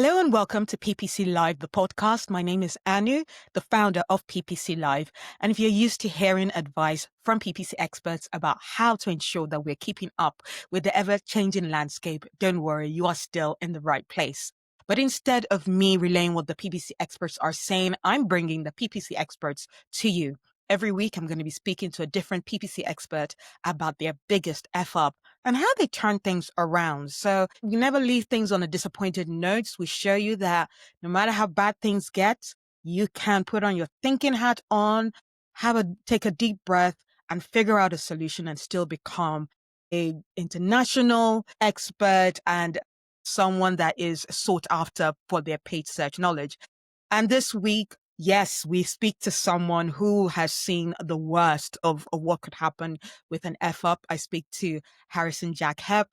Hello and welcome to PPC Live, the podcast. My name is Anu, the founder of PPC Live. And if you're used to hearing advice from PPC experts about how to ensure that we're keeping up with the ever-changing landscape, don't worry, you are still in the right place. But instead of me relaying what the PPC experts are saying, I'm bringing the PPC experts to you. Every week, I'm going to be speaking to a different PPC expert about their biggest F up and how they turn things around. So we never leave things on a disappointed note. We show you that no matter how bad things get, you can put on your thinking hat on, take a deep breath and figure out a solution and still become a international expert and someone that is sought after for their paid search knowledge. And this week, yes, we speak to someone who has seen the worst of what could happen with an F up. I speak to Harrison Jack Hepp.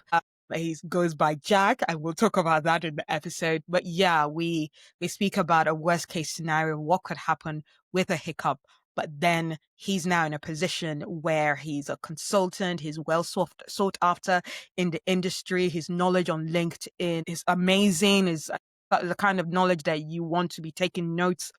He goes by Jack. I will talk about that in the episode. But yeah, we speak about a worst case scenario, what could happen with a hiccup. But then he's now in a position where he's a consultant. He's well sought after in the industry. His knowledge on LinkedIn is amazing. Is the kind of knowledge that you want to be taking notes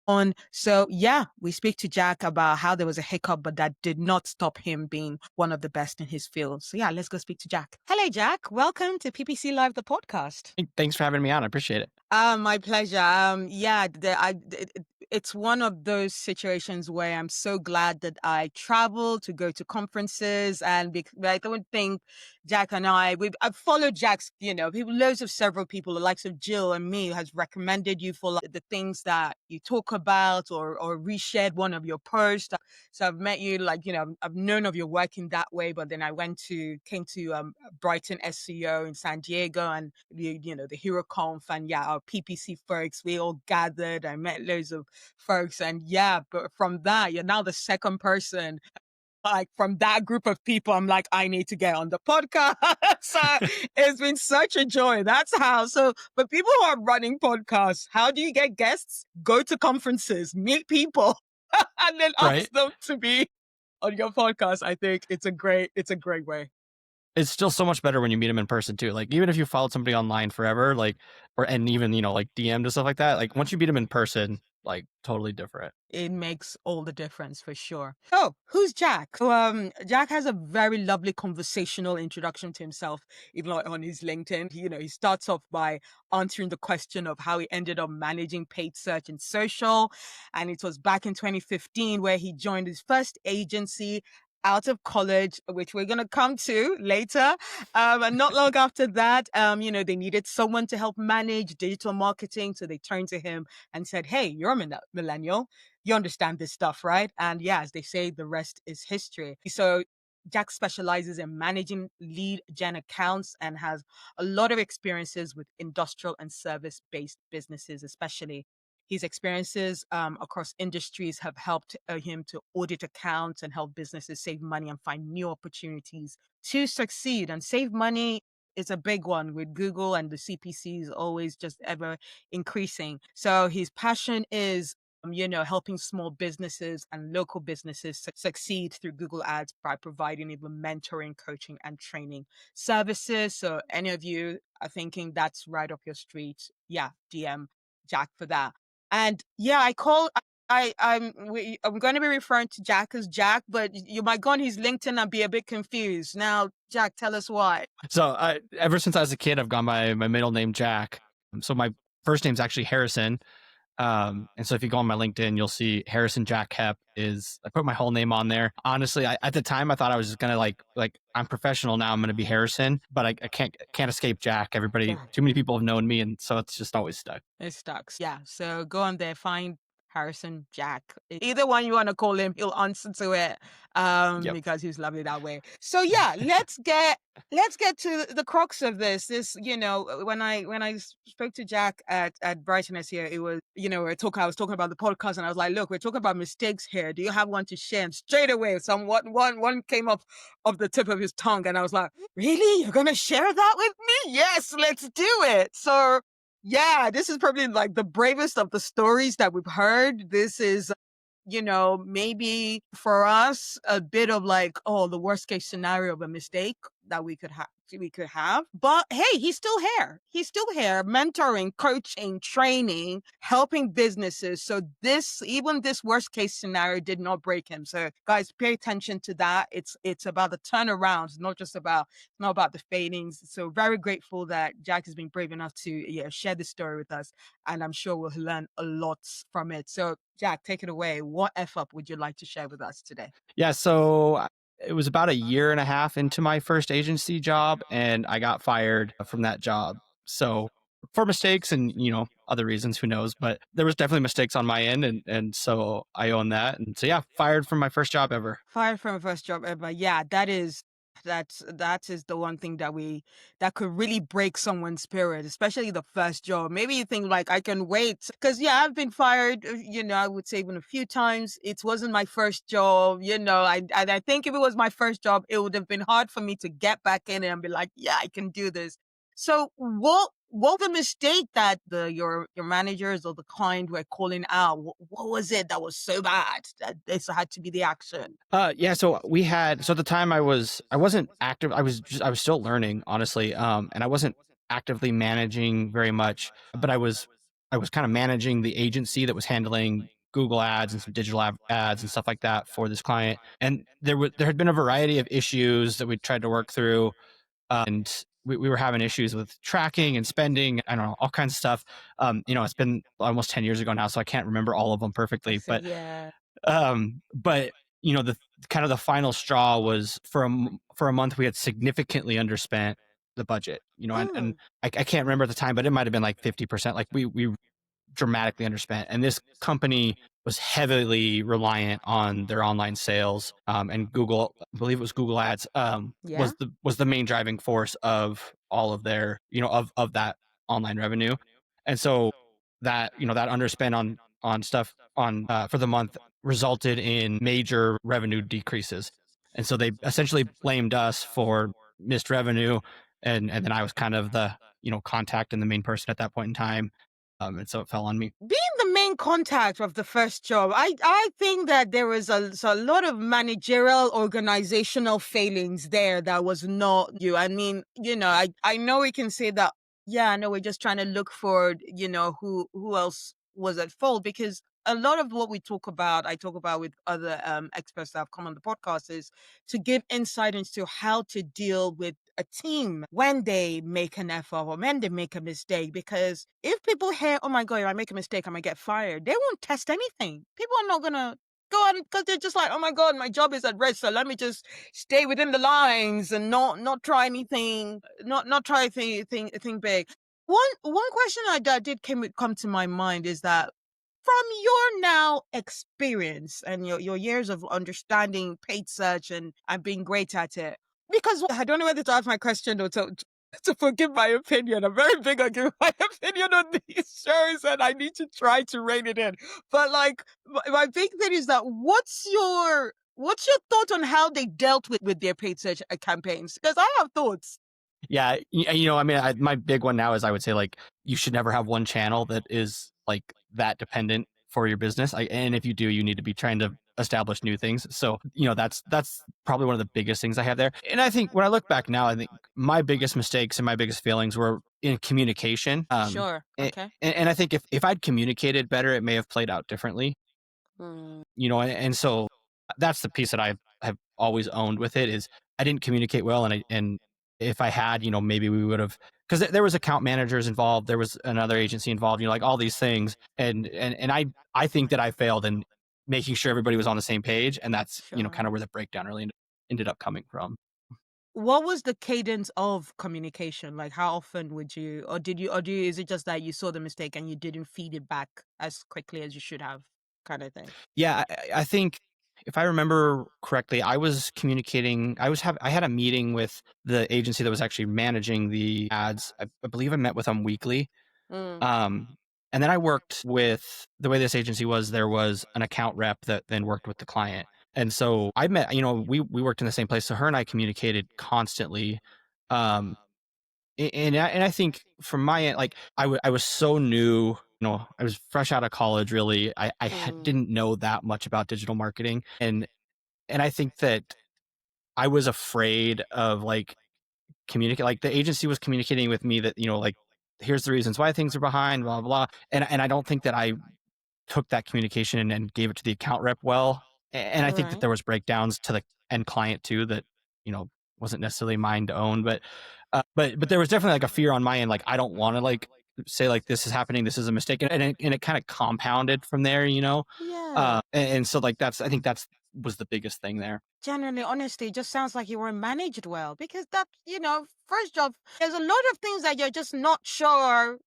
on. So yeah, we speak to Jack about how there was a hiccup, but that did not stop him being one of the best in his field. So yeah, let's go speak to Jack. Hello, Jack. Welcome to PPC Live, the podcast. Thanks for having me on. I appreciate it. My pleasure. It's one of those situations where I'm so glad that I travel to go to conferences, and I don't think Jack and I've followed Jack's, several people, the likes of Jill and me, has recommended you for like the things that you talk about or reshared one of your posts. So I've met you, I've known of your work in that way, but then I came to Brighton SEO in San Diego and the Hero Conf and our PPC folks, we all gathered. I met loads of folks and but from that, you're now the second person like from that group of people. I'm like, I need to get on the podcast. So it's been such a joy. That's how. So, but people who are running podcasts, how do you get guests? Go to conferences, meet people, and then ask them to be on your podcast. I think it's a great way. It's still so much better when you meet them in person too. Like even if you followed somebody online forever, and even, like DM'd and stuff like that, like once you meet them in person, like totally different. It makes all the difference for sure. Oh, who's Jack? So, Jack has a very lovely conversational introduction to himself, even like on his LinkedIn. He starts off by answering the question of how he ended up managing paid search and social. And it was back in 2015 where he joined his first agency out of college, which we're going to come to later. And not long after that, they needed someone to help manage digital marketing. So they turned to him and said, hey, you're a millennial. You understand this stuff, right? And yeah, as they say, the rest is history. So Jack specializes in managing lead gen accounts and has a lot of experiences with industrial and service-based businesses, especially. His experiences across industries have helped him to audit accounts and help businesses save money and find new opportunities to succeed. And save money is a big one with Google, and the CPC is always just ever increasing. So his passion is helping small businesses and local businesses succeed through Google Ads by providing even mentoring, coaching, and training services. So any of you are thinking that's right up your street, DM Jack for that. And I'm going to be referring to Jack as Jack, but you might go on his LinkedIn and be a bit confused. Now, Jack, tell us why. So ever since I was a kid, I've gone by my middle name, Jack. So my first name's actually Harrison. And so if you go on my LinkedIn, you'll see Harrison Jack Hepp I put my whole name on there. Honestly, at the time I thought I was just going to like I'm professional now. I'm going to be Harrison, but I can't escape Jack. Too many people have known me. And so it's just always stuck. It stuck. Yeah. So go on there, find Harrison Jack. Either one you want to call him, he'll answer to it because he's lovely that way. So yeah, let's get to the crux of this. When I spoke to Jack at Brighton SEO, it was, I was talking about the podcast and I was like, look, we're talking about mistakes here. Do you have one to share? And straight away, one came off the tip of his tongue and I was like, really? You're going to share that with me? Yes, let's do it. So yeah, this is probably like the bravest of the stories that we've heard. This is, maybe for us a bit of like, the worst case scenario of a mistake. that we could have. But hey, he's still here. He's still here, mentoring, coaching, training, helping businesses. So even this worst case scenario did not break him. So guys, pay attention to that. It's about the turnaround. It's not about the fadings. So very grateful that Jack has been brave enough to share this story with us, and I'm sure we'll learn a lot from it. So Jack, take it away. What F up would you like to share with us today? Yeah, so it was about a year and a half into my first agency job, and I got fired from that job. So for mistakes and other reasons, who knows? But there was definitely mistakes on my end, and so I own that. And so yeah, fired from my first job ever. Fired from a first job ever. Yeah, that is the one thing that could really break someone's spirit, especially the first job. Maybe you think like I can wait because I've been fired. I would say even a few times. It wasn't my first job. I think if it was my first job, it would have been hard for me to get back in and be like, yeah, I can do this. So what the mistake that your managers or the client were calling out? What was it that was so bad that this had to be the action? Yeah, so at the time I wasn't active. I was still learning, honestly. And I wasn't actively managing very much, but I was kind of managing the agency that was handling Google ads and some digital ads and stuff like that for this client. And there had been a variety of issues that we tried to work through, and we were having issues with tracking and spending. I don't know, all kinds of stuff. It's been almost 10 years ago now, so I can't remember all of them I perfectly, said, yeah. but the kind of the final straw was for a month we had significantly underspent the budget, and Mm, I can't remember at the time, but it might have been like 50%. Like we dramatically underspent, and this company was heavily reliant on their online sales, and Google, I believe it was Google Ads, yeah. was the main driving force of all of their of that online revenue. And so that that underspend on stuff on for the month resulted in major revenue decreases, and so they essentially blamed us for missed revenue, and then I was kind of the contact and the main person at that point in time, and so it fell on me. Being the main contact of the first job, I think that there was a lot of managerial organizational failings there that was not you. I mean, I know we can say that, yeah, I know we're just trying to look for, who else was at fault, because a lot of what I talk about with other experts that have come on the podcast is to give insight into how to deal with a team when they make an effort or when they make a mistake. Because if people hear, oh my God, if I make a mistake, I might get fired, they won't test anything. People are not going to go on because they're just like, oh my God, my job is at risk. So let me just stay within the lines and not try anything, not try anything big. One question that did come to my mind is that from your now experience and your years of understanding paid search and being great at it, because I don't know whether to ask my question or to forgive my opinion. I'm very big on giving my opinion on these shows, and I need to try to rein it in. But like, my big thing is that what's your thought on how they dealt with their paid search campaigns? Because I have thoughts. Yeah, I mean, my big one now is I would say like you should never have one channel that is like that dependent for your business. And if you do, you need to be trying to establish new things. So that's probably one of the biggest things I have there. And I think when I look back now, I think my biggest mistakes and my biggest failings were in communication. Sure. Okay. And I think if I'd communicated better, it may have played out differently. Mm, And so that's the piece that I have always owned with it is I didn't communicate well, and if I had, maybe we would have, because there was account managers involved, there was another agency involved, like all these things, and I think that I failed in making sure everybody was on the same page, and that's kind sure. of where the breakdown really ended up coming from. What was the cadence of communication? Like, how often would you, is it just that you saw the mistake and you didn't feed it back as quickly as you should have, kind of thing? Yeah, I think if I remember correctly, I was communicating. I had a meeting with the agency that was actually managing the ads. I believe I met with them weekly. Mm, Um, and then I worked with the way this agency was. There was an account rep that then worked with the client, and so I met. We worked in the same place. So her and I communicated constantly. Um, and I think from my end, like I was so new. I was fresh out of college. Really, mm, didn't know that much about digital marketing, and I think that I was afraid of like communicate. Like the agency was communicating with me that, like, here's the reasons why things are behind, blah, blah, blah. And I don't think that I took that communication and gave it to the account rep well. And I think that Right. there was breakdowns to the end client too that, you know, wasn't necessarily mine to own, but there was definitely like a fear on my end. Like, I don't want to like say like, this is happening, this is a mistake. And it kind of compounded from there, Yeah. and so like, I think that's was the biggest thing there. Genuinely, honestly, it just sounds like you weren't managed well because that, first job, there's a lot of things that you're just not sure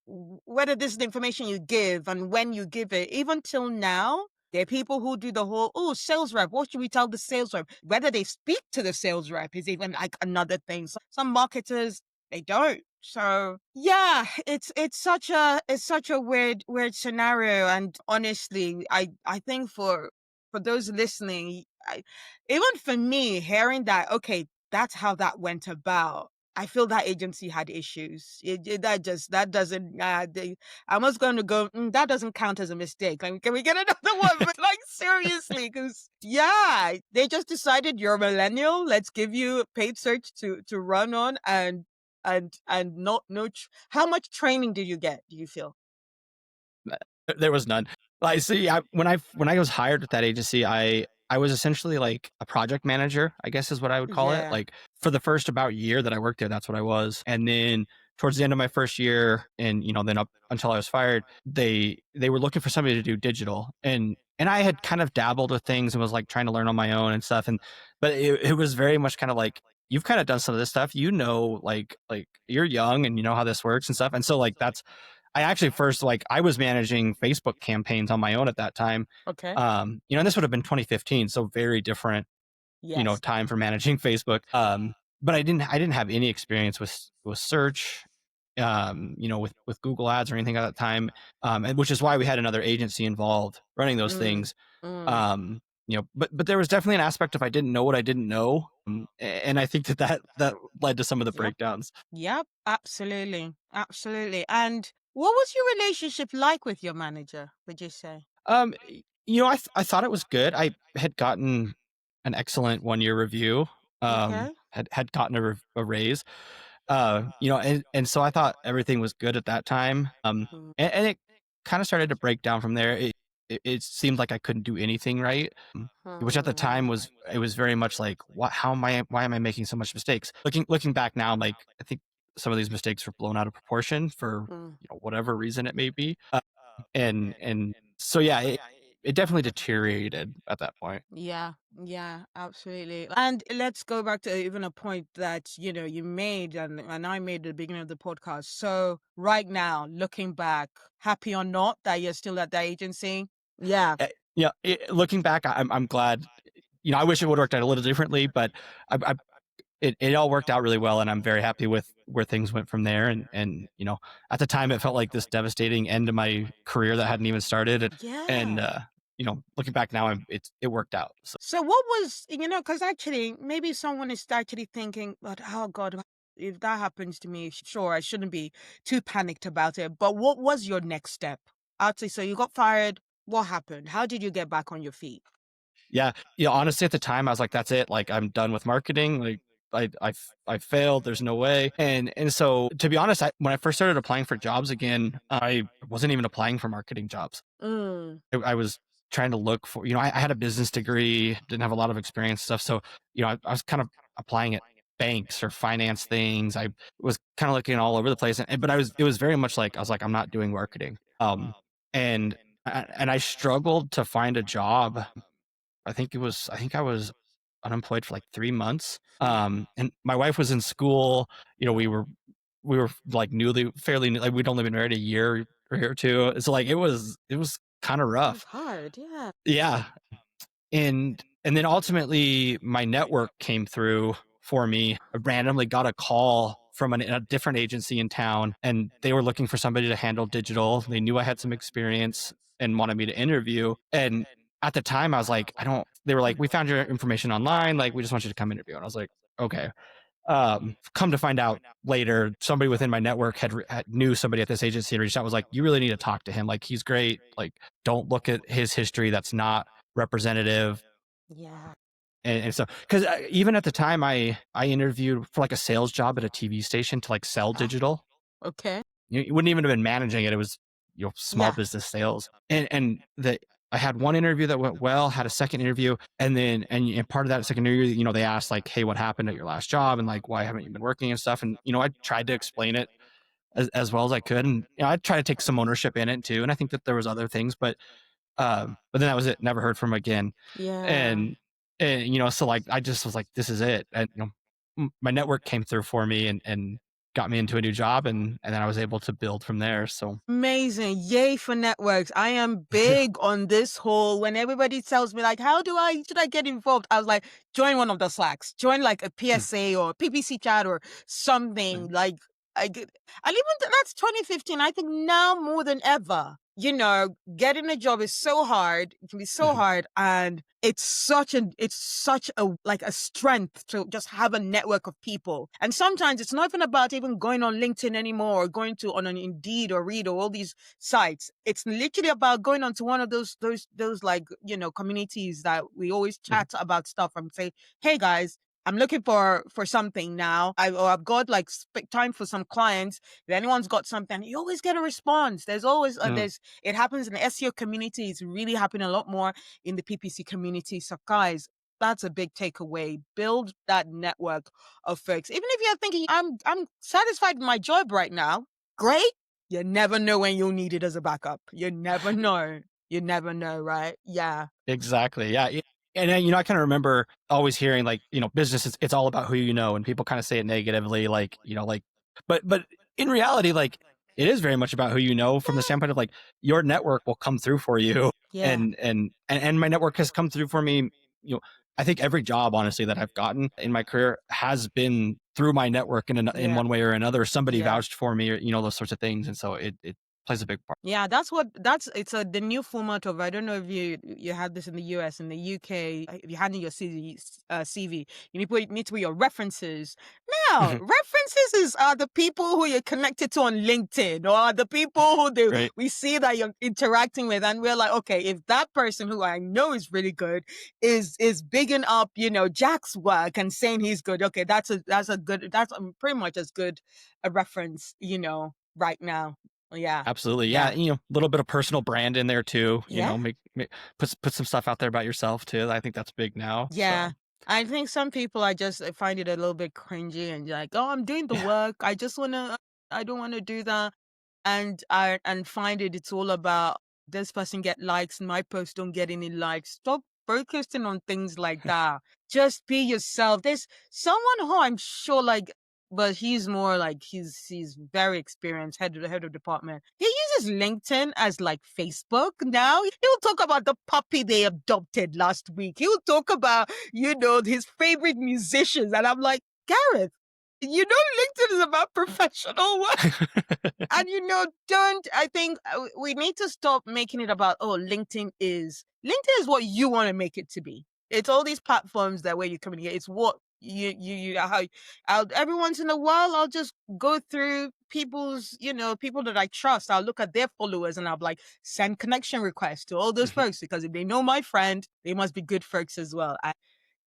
whether this is the information you give and when you give it. Even till now, there are people who do the whole, oh, sales rep, what should we tell the sales rep? Whether they speak to the sales rep is even like another thing. Some marketers, they don't. So yeah, it's such a weird scenario. And honestly, I think for those listening, even for me, hearing that, okay, that's how that went about. I feel that agency had issues. That doesn't. I was going to go. That doesn't count as a mistake. Like, can we get another one? But like seriously, because yeah, they just decided you're a millennial. Let's give you a paid search to run on, and not no. How much training did you get? Do you feel? There was none. Like, see, when I was hired with that agency, I was essentially like a project manager, I guess is what I would call it. Yeah. Like for the first about year that I worked there, that's what I was. And then towards the end of my first year, and then up until I was fired, they were looking for somebody to do digital, and I had kind of dabbled with things and was like trying to learn on my own and stuff. And but it was very much kind of like, you've kind of done some of this stuff, like you're young and you know how this works and stuff. And so like that's I actually first, like, I was managing Facebook campaigns on my own at that time. Okay. And this would have been 2015, so very different, Yes. time for managing Facebook. But I didn't have any experience with search, with Google Ads or anything at that time. And which is why we had another agency involved running those Mm. things. Mm. But there was definitely an aspect of I didn't know what I didn't know. And I think that led to some of the Yep. breakdowns. Yep. Absolutely. Absolutely. And what was your relationship like with your manager, would you say? I thought it was good. I had gotten an excellent 1 year review. Okay. Had gotten a raise. And so I thought everything was good at that time. Mm. And it kind of started to break down from there. It seemed like I couldn't do anything right, which at the time was very much like, what? Why am I making so much mistakes? Looking back now, like, I think some of these mistakes were blown out of proportion for Mm. whatever reason it may be. And so yeah, it definitely deteriorated at that point. Yeah, yeah, absolutely. And let's go back to even a point that, you made and I made at the beginning of the podcast. So right now, looking back, happy or not that you're still at that agency? Yeah. Yeah, looking back, I'm glad. I wish it would have worked out a little differently, but it all worked out really well, and I'm very happy with where things went from there. And at the time, it felt like this devastating end to my career that hadn't even started. And Yeah. looking back now, it worked out. So So what was, because actually maybe someone is actually thinking, but oh God, if that happens to me, sure, I shouldn't be too panicked about it. But what was your next step? I'd say, so you got fired. What happened? How did you get back on your feet? yeah, honestly, at the time, I was like, that's it. Like, I'm done with marketing. Like, I failed. There's no way. And so, to be honest, when I first started applying for jobs again, I wasn't even applying for marketing jobs. Mm. I was trying to look for, I had a business degree, didn't have a lot of experience stuff. So, I was kind of applying at banks or finance things. I was kind of looking all over the place. But it was very much like, I was like, I'm not doing marketing. And, and I struggled to find a job. I think I was unemployed for like 3 months. And my wife was in school. We were like fairly new, like we'd only been married a year or two. So like it was kind of It was rough. hard, yeah. Yeah. And then ultimately my network came through for me. I randomly got a call from a different agency in town, and they were looking for somebody to handle digital. They knew I had some experience and wanted me to interview. And at the time I was like, they were like, we found your information online. Like, we just want you to come interview. And I was like, okay. Come to find out later, somebody within my network knew somebody at this agency and reached out, was like, you really need to talk to him. Like, he's great. Like, don't look at his history. That's not representative. Yeah. And so, because even at the time, I interviewed for like a sales job at a TV station to like sell Ah, digital. okay. You wouldn't even have been managing it. It was, small Yeah. business sales. And the I had one interview that went well, had a second interview, and then and part of that second interview, they asked like, "Hey, what happened at your last job?" and like, "Why haven't you been working?" and stuff. And I tried to explain it as well as I could, and I tried to take some ownership in it too. And I think that there was other things, but then that was it. Never heard from him again. Yeah. And so like I just was like, this is it. And my network came through for me and got me into a new job, and then I was able to build from there. So Amazing. Yay for networks. I am big on this whole when everybody tells me like, how should I get involved? I was like, join one of the Slacks, join like a PSA or PPC chat or something like I get, and even that's 2015. I think now more than ever, getting a job is so hard. It can be so hard. And it's such a like a strength to just have a network of people. And sometimes it's not even about even going on LinkedIn anymore or going to on an Indeed or Read or all these sites. It's literally about going onto one of those like, communities that we always chat about stuff and say, hey guys, I'm looking for something now. I've got like time for some clients. If anyone's got something, you always get a response. There's always it happens in the SEO community. It's really happening a lot more in the PPC community. So guys, that's a big takeaway. Build that network of folks. Even if you're thinking, I'm satisfied with my job right now. Great. You never know when you'll need it as a backup. You never know. You never know, right? Yeah. Exactly. Yeah. And then, I kind of remember always hearing like, business is it's all about who you know, and people kind of say it negatively, like, but in reality, like it is very much about who you know from the standpoint of like your network will come through for you. Yeah. And my network has come through for me. I think every job, honestly, that I've gotten in my career has been through my network in Yeah. one way or another. Somebody Yeah. vouched for me, or, those sorts of things. And so it plays a big part. Yeah, it's the new format of, I don't know if you had this in the US, in the UK, if you had in your CV, need to put your references. Now, references are the people who you're connected to on LinkedIn, or are the people Right. we see that you're interacting with, and we're like, okay, if that person who I know is really good is bigging up, Jack's work and saying he's good, okay, that's pretty much as good a reference, right now. Yeah. Absolutely. Yeah. Yeah. A little bit of personal brand in there too, Yeah. make put some stuff out there about yourself too. I think that's big now. Yeah. So I think some people I just find it a little bit cringy and like, oh, I'm doing the yeah. work. I don't wanna do that. And find it's all about this person get likes, my post don't get any likes. Stop focusing on things like that. Just be yourself. There's someone who I'm sure like, but he's more like he's very experienced, head of department. He uses LinkedIn as like Facebook now. He'll talk about the puppy they adopted last week. He'll talk about, his favorite musicians. And I'm like, Gareth, LinkedIn is about professional work. And I think we need to stop making it about, oh, LinkedIn is what you want to make it to be. It's all these platforms that where you communicate. It's what every once in a while, I'll just go through people that I trust. I'll look at their followers and I'll like send connection requests to all those folks, because if they know my friend, they must be good folks as well.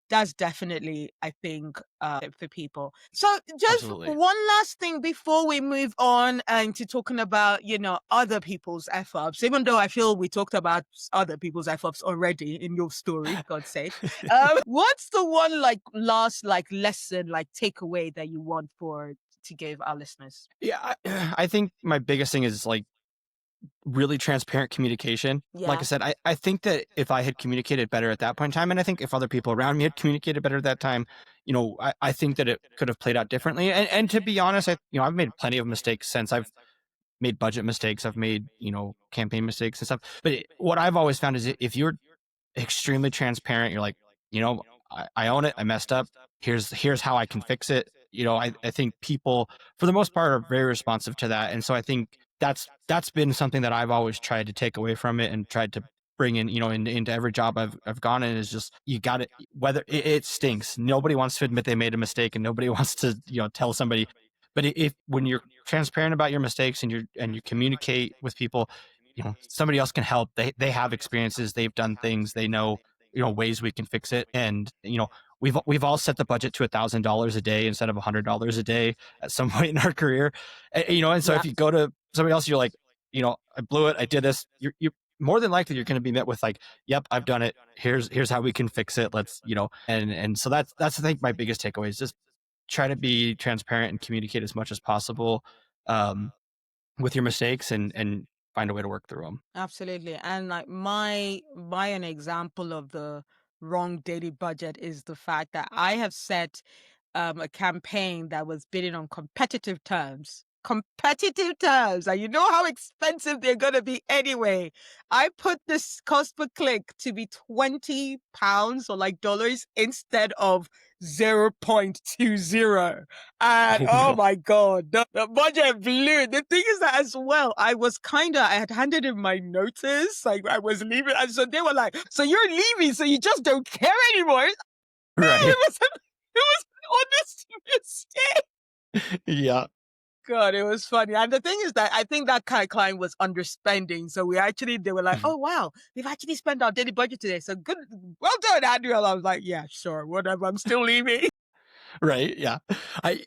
That's definitely, I think, for people. So just Absolutely. one last thing before we move on and to talking about, other people's F-ups, even though I feel we talked about other people's F-ups already in your story, God's sake. What's the one like last like lesson, like takeaway that you want to give our listeners? Yeah. I think my biggest thing is like really transparent communication. Like I Yeah. said, I think that if I had communicated better at that point in time, and I think if other people around me had communicated better at that time, I think that it could have played out differently. And to be honest, I've made plenty of mistakes since. I've made budget mistakes. I've made, campaign mistakes and stuff. But what I've always found is if you're extremely transparent, you're like, you know, I own it. I messed up. Here's how I can fix it. I think people for the most part are very responsive to that. And so I think that's been something that I've always tried to take away from it and tried to bring in, into every job I've gone in, is just, you got it. Whether it stinks, nobody wants to admit they made a mistake, and nobody wants to, tell somebody. But if when you're transparent about your mistakes and you communicate with people, somebody else can help. They have experiences, they've done things, they know ways we can fix it. And, we've all set the budget to $1,000 a day instead of $100 a day at some point in our career. And so Yeah. if you go to somebody else, you're like, I blew it. I did this. You're more than likely you're going to be met with like, yep, I've done it. Here's how we can fix it. Let's, and so that's I think my biggest takeaway is just try to be transparent and communicate as much as possible with your mistakes and find a way to work through them. Absolutely. And like my an example of the wrong daily budget is the fact that I have set a campaign that was bidding on competitive terms. Competitive terms. And you know how expensive they're gonna be anyway. I put this cost per click to be £20 or like dollars instead of 0.20. And Oh oh no. my God, the budget blew. The thing is that as well, I had handed in my notice, like I was leaving. And so they were like, so you're leaving, so you just don't care anymore. No, Right. it was an honest mistake. Yeah. God, it was funny. And the thing is that I think that kind of client was underspending. So they were like, oh, wow, we've actually spent our daily budget today. So good. Well done, Andrew. I was like, yeah, sure, whatever. I'm still leaving. Right. Yeah.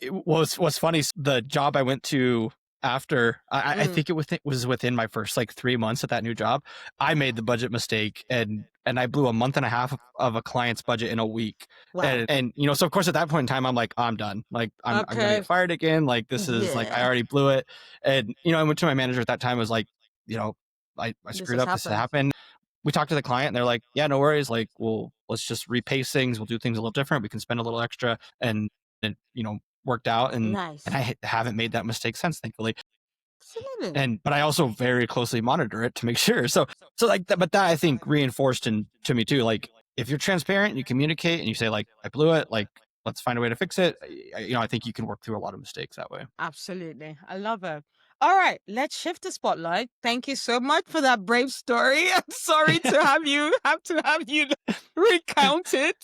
What's funny, the job I went to after, I think it was within my first like 3 months at that new job, I made the budget mistake and I blew a month and a half of a client's budget in a week. Wow. And so of course at that point in time, I'm like, I'm done. Like I'm going to Okay. get fired again. Like this is like, I Yeah. already blew it. And, I went to my manager at that time, was like, I This screwed has up. This has happened. happened. We talked to the client and they're like, yeah, no worries. Like, let's just repace things. We'll do things a little different. We can spend a little extra. And it, worked out. And Nice. I haven't made that mistake since, thankfully. Absolutely. But I also very closely monitor it to make sure. So like that, but that I think reinforced to me too. Like if you're transparent and you communicate and you say like, I blew it, like let's find a way to fix it. I think you can work through a lot of mistakes that way. Absolutely. I love it. All right, let's shift the spotlight. Thank you so much for that brave story. I'm sorry to have you recount it.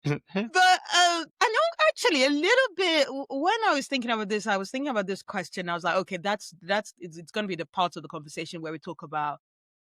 But I know actually a little bit when I was thinking about this, I was thinking about this question. I was like, okay, it's going to be the part of the conversation where we talk about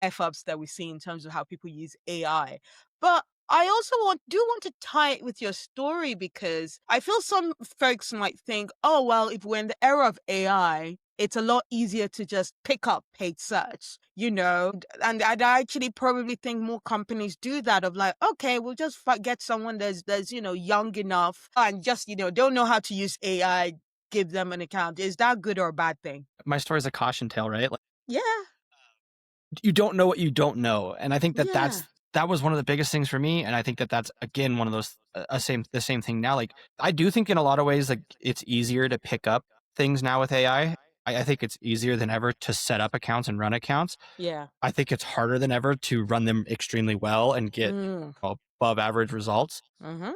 F-ups that we see in terms of how people use AI. But I also want to tie it with your story because I feel some folks might think, oh, well, if we're in the era of AI, it's a lot easier to just pick up paid search, and I'd actually probably think more companies do that of like, okay, we'll just get someone that's young enough and just, don't know how to use AI, give them an account. Is that good or a bad thing? My story is a caution tale, right? Like, Yeah. you don't know what you don't know. And I think that Yeah. that was one of the biggest things for me. And I think that that's again, one of those, the same thing now. Like I do think in a lot of ways, like it's easier to pick up things now with AI. I think it's easier than ever to set up accounts and run accounts. Yeah. I think it's harder than ever to run them extremely well and get above average results. Mm-hmm.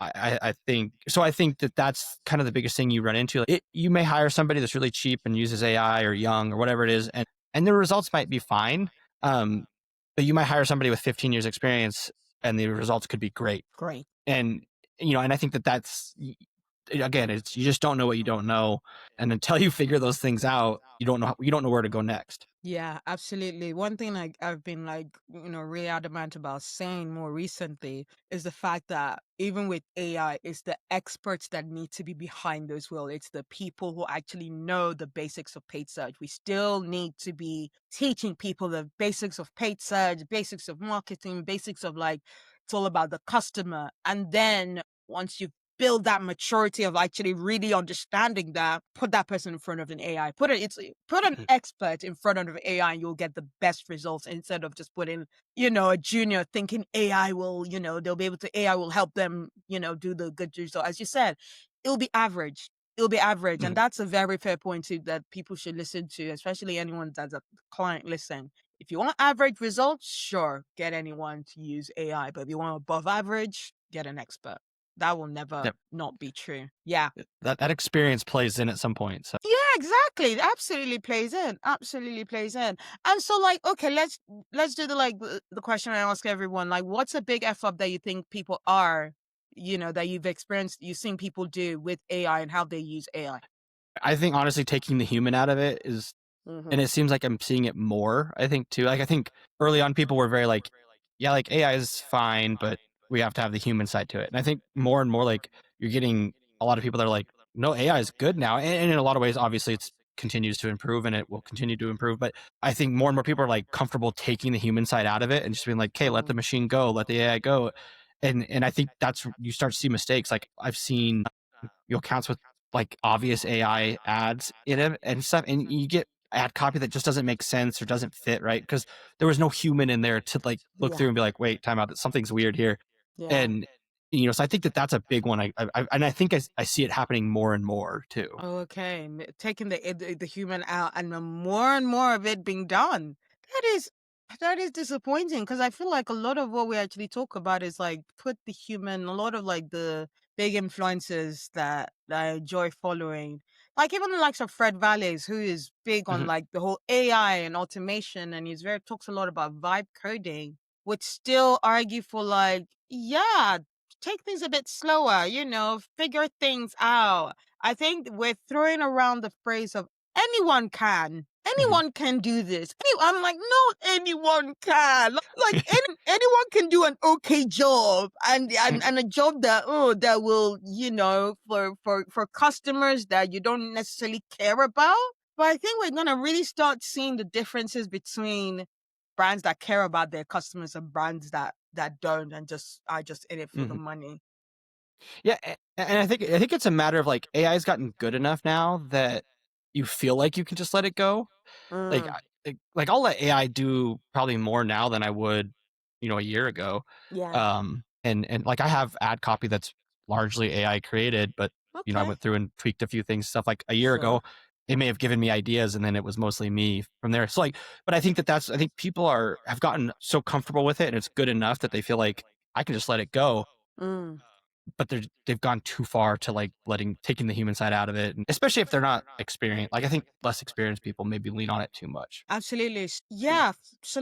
I think so. I think that that's kind of the biggest thing you run into. You may hire somebody that's really cheap and uses AI or young or whatever it is, and the results might be fine. But you might hire somebody with 15 years experience and the results could be great. Great. And and I think that that's, again, it's, you just don't know what you don't know, and until you figure those things out, you don't know where to go next. Yeah, absolutely. One thing I've been really adamant about saying more recently is the fact that even with AI, it's the experts that need to be behind those wheel. It's the people who actually know the basics of paid search. We still need to be teaching people the basics of paid search, basics of marketing, basics of it's all about the customer. And then once you build that maturity of actually really understanding that, put that person in front of an AI. Put an expert in front of an AI and you'll get the best results instead of just putting, a junior thinking AI will, AI will help them, do the good job. So as you said, it'll be average. It'll be average. And that's a very fair point too that people should listen to, especially anyone that's a client. Listen, if you want average results, sure, get anyone to use AI. But if you want above average, get an expert. That will never Yep. not be true. Yeah. That experience plays in at some point. So Yeah, exactly. It absolutely plays in. Absolutely plays in. And so okay, let's do the question I ask everyone. Like, what's a big F up that you think people are, that you've seen people do with AI and how they use AI? I think honestly taking the human out of it is, and it seems like I'm seeing it more, I think too. Like I think early on people were very like, yeah, like AI is fine, but we have to have the human side to it. And I think more and more like you're getting a lot of people that are like, no, AI is good now. And in a lot of ways, obviously it's continues to improve and it will continue to improve. But I think more and more people are like comfortable taking the human side out of it and just being like, okay, let the Mm, machine go, let the AI go. And I think that's you start to see mistakes. Like I've seen accounts with like obvious AI ads in it and stuff, and you get ad copy that just doesn't make sense or doesn't fit right because there was no human in there to like look through yeah, and be like, wait, time out, something's weird here. yeah. And so I think that that's a big one. And I think I see it happening more and more too. Oh, okay, taking the human out and more of it being done. That is that is disappointing because I feel like a lot of what we actually talk about is like put the human. A lot of like the big influencers that I enjoy following, like even the likes of Fred Valles, who is big on Mhm, like the whole AI and automation, and he's very talks a lot about vibe coding. Would still argue for like, yeah, take things a bit slower, figure things out. I think we're throwing around the phrase of anyone can. mhm, Anyone can do this. I'm like, not anyone can. Like anyone can do an okay job mhm. and a job that will, for customers that you don't necessarily care about. But I think we're gonna really start seeing the differences between brands that care about their customers and brands that don't and just are just in it for the Mhm. money. Yeah, and I think it's a matter of like AI has gotten good enough now that you feel like you can just let it go. Like, Mm, I'll let AI do probably more now than I would, a year ago. yeah. And like I have ad copy that's largely AI created, but I Okay. went through and tweaked a few things, stuff like a year Sure. ago. It may have given me ideas, and then it was mostly me from there. So like, but I think people have gotten so comfortable with it, and it's good enough that they feel like I can just let it go, Mm. but they've gone too far to like taking the human side out of it, and especially if they're not experienced. Like I think less experienced people maybe lean on it too much. Absolutely. Yeah. So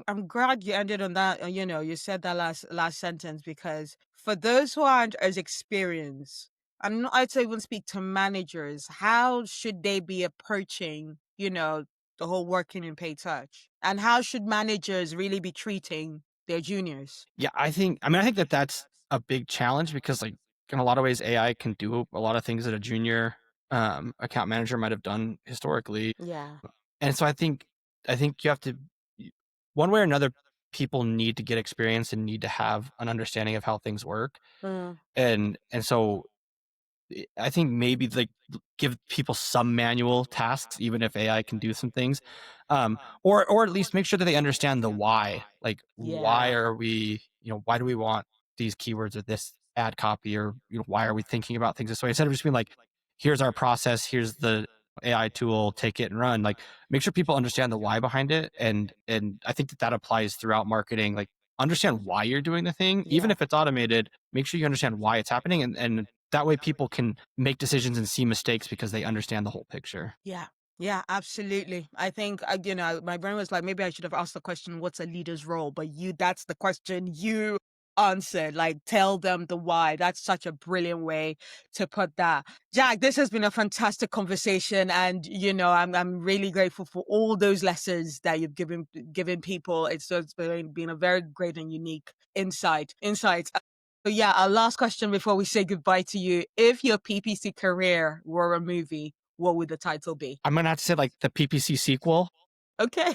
I'm glad you ended on that. You said that last sentence because for those who aren't as experienced, I'd say even speak to managers. How should they be approaching, the whole working in paid touch? And how should managers really be treating their juniors? Yeah, I think that that's a big challenge because like in a lot of ways AI can do a lot of things that a junior account manager might have done historically. Yeah. And so I think you have to one way or another people need to get experience and need to have an understanding of how things work. Mm. And so I think maybe like give people some manual tasks, even if AI can do some things, or at least make sure that they understand the why. Like, why Yeah. are we, why do we want these keywords or this ad copy, or why are we thinking about things this way? Instead of just being like, here's our process, here's the AI tool, take it and run. Like, make sure people understand the why behind it, and I think that that applies throughout marketing. Like, understand why you're doing the thing, even Yeah. if it's automated. Make sure you understand why it's happening, and that way people can make decisions and see mistakes because they understand the whole picture. Yeah. Yeah, absolutely. I think, my brain was like, maybe I should have asked the question, what's a leader's role? But that's the question you answered. Like, tell them the why. That's such a brilliant way to put that. Jack, this has been a fantastic conversation. And, I'm really grateful for all those lessons that you've given people. It's been a very great and unique insight. So yeah, our last question before we say goodbye to you. If your PPC career were a movie, what would the title be? I'm gonna have to say like the PPC sequel. Okay.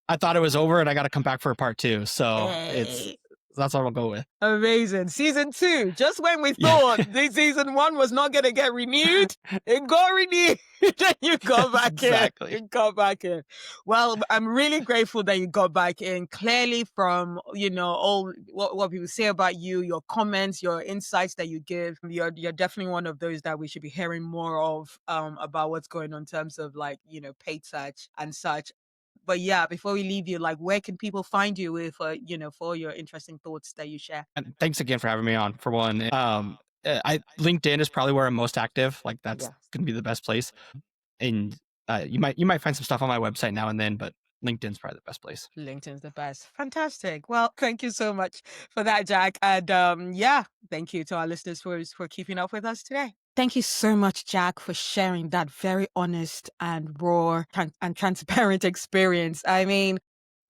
I thought it was over and I got to come back for a part two. So Hey. that's what I'll go with. Amazing. Season 2. Just when we Yeah, thought this season 1 was not going to get renewed, it got renewed. Then you got yes, back in. exactly. You got back in. Well, I'm really grateful that you got back in. Clearly from, all what people say about you, your comments, your insights that you give, you're definitely one of those that we should be hearing more of about what's going on in terms of like, paid search and such. But yeah, before we leave you, like where can people find you with for all your interesting thoughts that you share? And thanks again for having me on. For one, I LinkedIn is probably where I'm most active. Like that's Yeah. gonna be the best place. And you might find some stuff on my website now and then, but LinkedIn's probably the best place. LinkedIn's the best. Fantastic. Well, thank you so much for that, Jack. And yeah, thank you to our listeners for keeping up with us today. Thank you so much, Jack, for sharing that very honest and raw and transparent experience. I mean,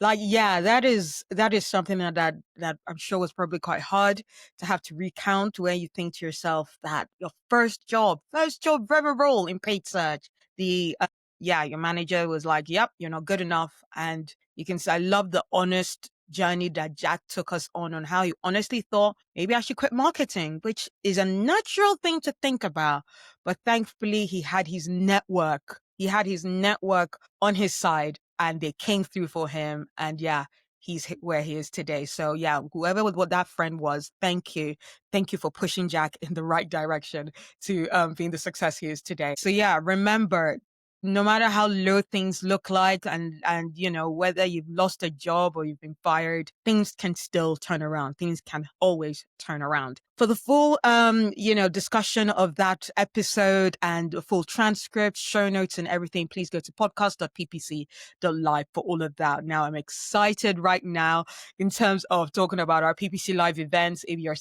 Like, yeah, that is something that I'm sure was probably quite hard to have to recount, where you think to yourself that your first job ever role in paid search, the yeah, your manager was like, "Yep, you're not good enough," and you can say, I love the honest journey that Jack took us on how he honestly thought maybe I should quit marketing, which is a natural thing to think about, but thankfully he had his network. He had his network on his side and they came through for him. And yeah, he's where he is today. So yeah, whoever what that friend was, thank you. Thank you for pushing Jack in the right direction to being the success he is today. So yeah, remember, no matter how low things look like and you know, whether you've lost a job or you've been fired, things can still turn around. Things can always turn around. For the full you know, discussion of that episode and a full transcript, show notes and everything, please go to podcast.ppc.live for all of that. Now I'm excited right now in terms of talking about our PPC Live events. If you're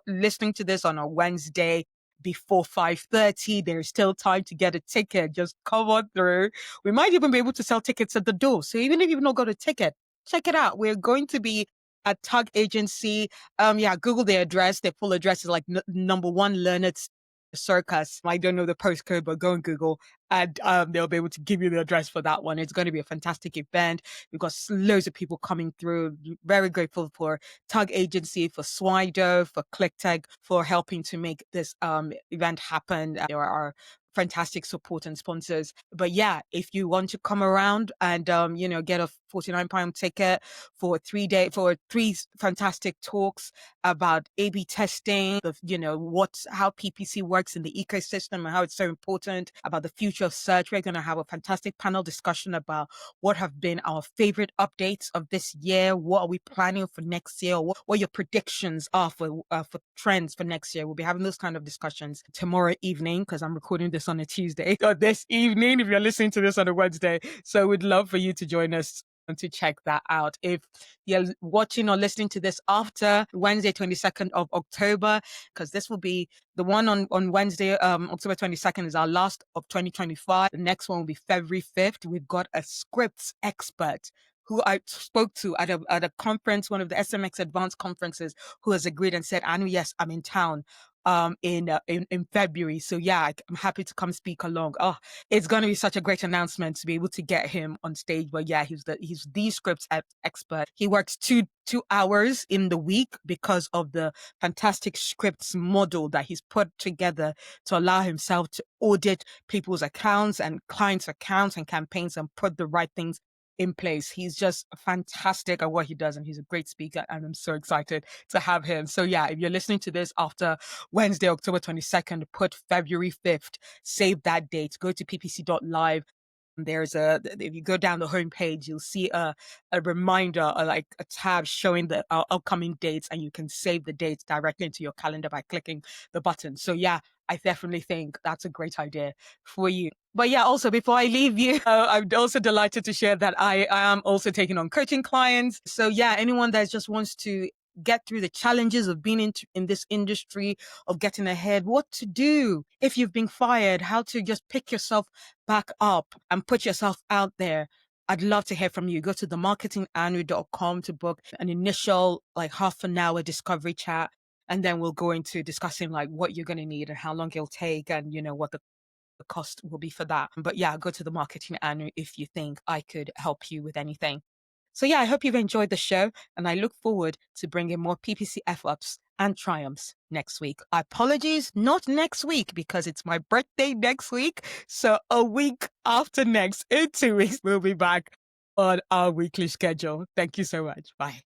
listening to this on a Wednesday before 5:30, there's still time to get a ticket. Just come on through. We might even be able to sell tickets at the door. So even if you've not got a ticket, check it out. We're going to be at Tug Agency. Yeah, Google their address. Their full address is like number 1 Learned Circus. I don't know the postcode, but go and Google and they'll be able to give you the address for that one. It's going to be a fantastic event. We've got loads of people coming through. Very grateful for Tug Agency, for Swido, for ClickTech for helping to make this event happen. There are fantastic support and sponsors. But yeah, if you want to come around and you know, get a £49 ticket for 3 fantastic talks about A/B testing, you know, how PPC works in the ecosystem and how it's so important, about the future of search. We're going to have a fantastic panel discussion about what have been our favorite updates of this year. What are we planning for next year? What your predictions are for trends for next year? We'll be having those kind of discussions tomorrow evening because I'm recording this on a Tuesday or this evening if you're listening to this on a Wednesday. So we'd love for you to join us and to check that out. If you're watching or listening to this after Wednesday, 22nd of October, because this will be the one on Wednesday, October 22nd is our last of 2025. The next one will be February 5th. We've got a scripts expert who I spoke to at a conference, one of the SMX advanced conferences, who has agreed and said, Anu, yes, I'm in town in February. So yeah, I'm happy to come speak along. Oh, it's going to be such a great announcement to be able to get him on stage. But yeah, he's the scripts expert. He works two hours in the week because of the fantastic scripts model that he's put together to allow himself to audit people's accounts and clients' accounts and campaigns and put the right things in place. He's just fantastic at what he does and he's a great speaker and I'm so excited to have him. So yeah, if you're listening to this after Wednesday, October 22nd, put February 5th, save that date, go to ppc.live. If you go down the homepage, you'll see a reminder, or like a tab showing the upcoming dates, and you can save the dates directly into your calendar by clicking the button. So yeah, I definitely think that's a great idea for you. But yeah, also before I leave you, I'm also delighted to share that I am also taking on coaching clients. So yeah, anyone that just wants to get through the challenges of being in this industry, of getting ahead, what to do if you've been fired, how to just pick yourself back up and put yourself out there. I'd love to hear from you. Go to themarketinganu.com to book an initial like half an hour discovery chat. And then we'll go into discussing like what you're going to need and how long it'll take and, you know, what the cost will be for that. But yeah, go to the Marketing Anu if you think I could help you with anything. So yeah, I hope you've enjoyed the show and I look forward to bringing more PPC F-ups and triumphs next week. Apologies, not next week because it's my birthday next week. So a week after next, in 2 weeks, we'll be back on our weekly schedule. Thank you so much. Bye.